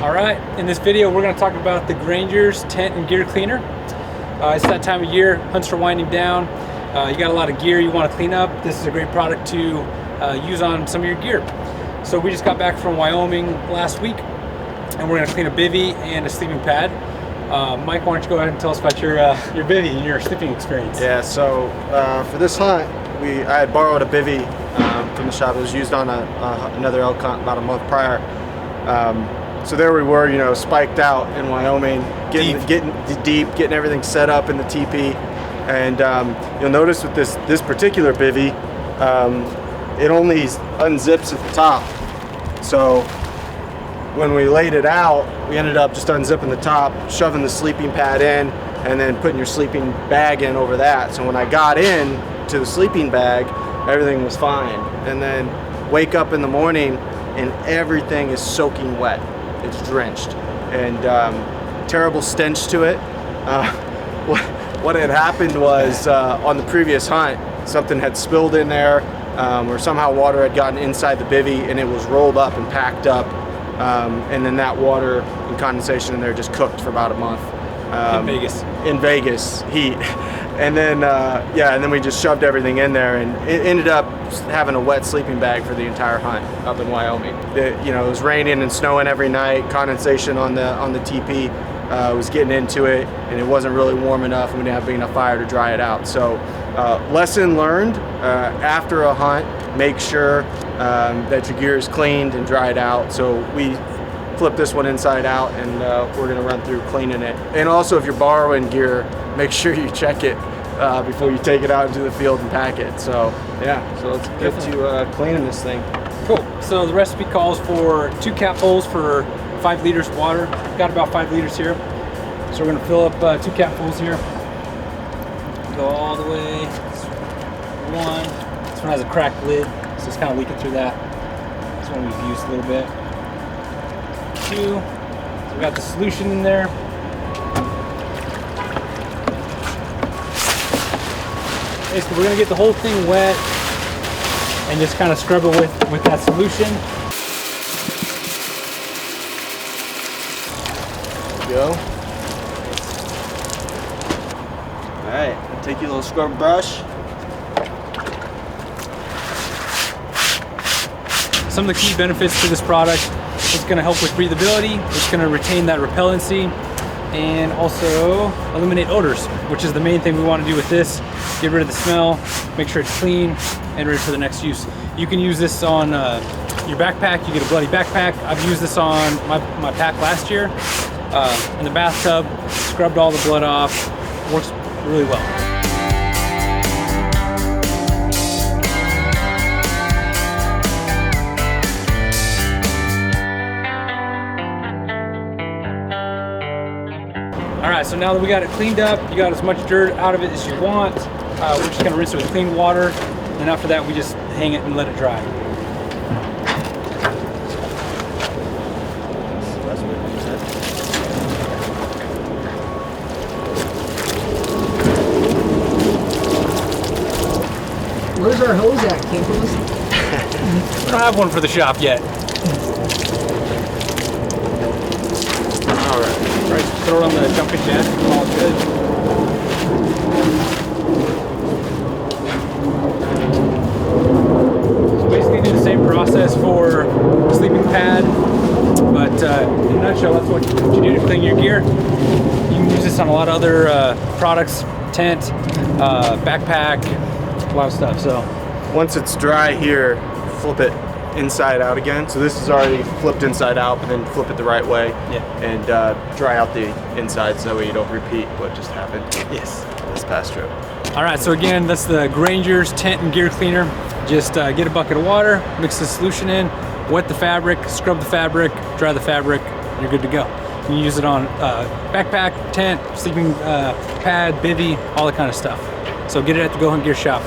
All right, in this video we're going to talk about the Granger's tent and gear cleaner. It's that time of year, hunts are winding down. You got a lot of gear you want to clean up. This is a great product to use on some of your gear. So we just got back from Wyoming last week, and we're going to clean a bivy and a sleeping pad. Mike, why don't you go ahead and tell us about your bivy and your sleeping experience? Yeah, so for this hunt, I had borrowed a bivy from the shop. It was used on another elk hunt about a month prior. So there we were, you know, spiked out in Wyoming, getting deep, getting everything set up in the teepee. And you'll notice with this particular bivy, it only unzips at the top. So when we laid it out, we ended up just unzipping the top, shoving the sleeping pad in, and then putting your sleeping bag in over that. So when I got in to the sleeping bag, everything was fine. And then wake up in the morning and everything is soaking wet. It's drenched, and terrible stench to it. What had happened was on the previous hunt, something had spilled in there, or somehow water had gotten inside the bivy and it was rolled up and packed up, and then that water and condensation in there just cooked for about a month. In Vegas, heat. And then and then we just shoved everything in there, and it ended up having a wet sleeping bag for the entire hunt up in Wyoming. It was raining and snowing every night. Condensation on the teepee was getting into it, and it wasn't really warm enough, and we didn't have big enough fire to dry it out. So lesson learned: after a hunt, make sure that your gear is cleaned and dried out. So we flip this one inside out, and we're going to run through cleaning it. And also, if you're borrowing gear, make sure you check it before you take it out into the field and pack it. So yeah, so let's get to cleaning this thing. Cool. So the recipe calls for 2 cap bowls for 5 liters of water. Got about 5 liters here. So we're going to fill up 2 cap bowls here. Go all the way. One. This one has a cracked lid, so it's kind of leaking through that. This one we've used a little bit. 2. So we got the solution in there. Basically, we're gonna get the whole thing wet and just kind of scrub it with that solution. There we go. All right, take your little scrub brush. Some of the key benefits to this product: it's going to help with breathability, it's going to retain that repellency, and also eliminate odors, which is the main thing we want to do with this. Get rid of the smell, make sure it's clean and ready for the next use. You can use this on your backpack. You get a bloody backpack. I've used this on my pack last year in the bathtub, scrubbed all the blood off. Works really well. All right, so now that we got it cleaned up, you got as much dirt out of it as you want. We're just gonna rinse it with clean water, and after that we just hang it and let it dry. Where's our hose at, Campos? We don't have one for the shop yet. All right. Right, just throw it on the jumping jack, all good. So basically do the same process for the sleeping pad, but in a nutshell, that's what you do to clean your gear. You can use this on a lot of other products, tent, backpack, a lot of stuff. So once it's dry here, flip it inside out again. So this is already flipped inside out, but then flip it the right way, and dry out the inside so that way you don't repeat what just happened. Yes. This past trip. All right, so again, that's the Granger's tent and gear cleaner. Just get a bucket of water, mix the solution in, wet the fabric, scrub the fabric, dry the fabric, you're good to go. You can use it on backpack, tent, sleeping pad, bivy, all that kind of stuff. So get it at the goHUNT Gear shop.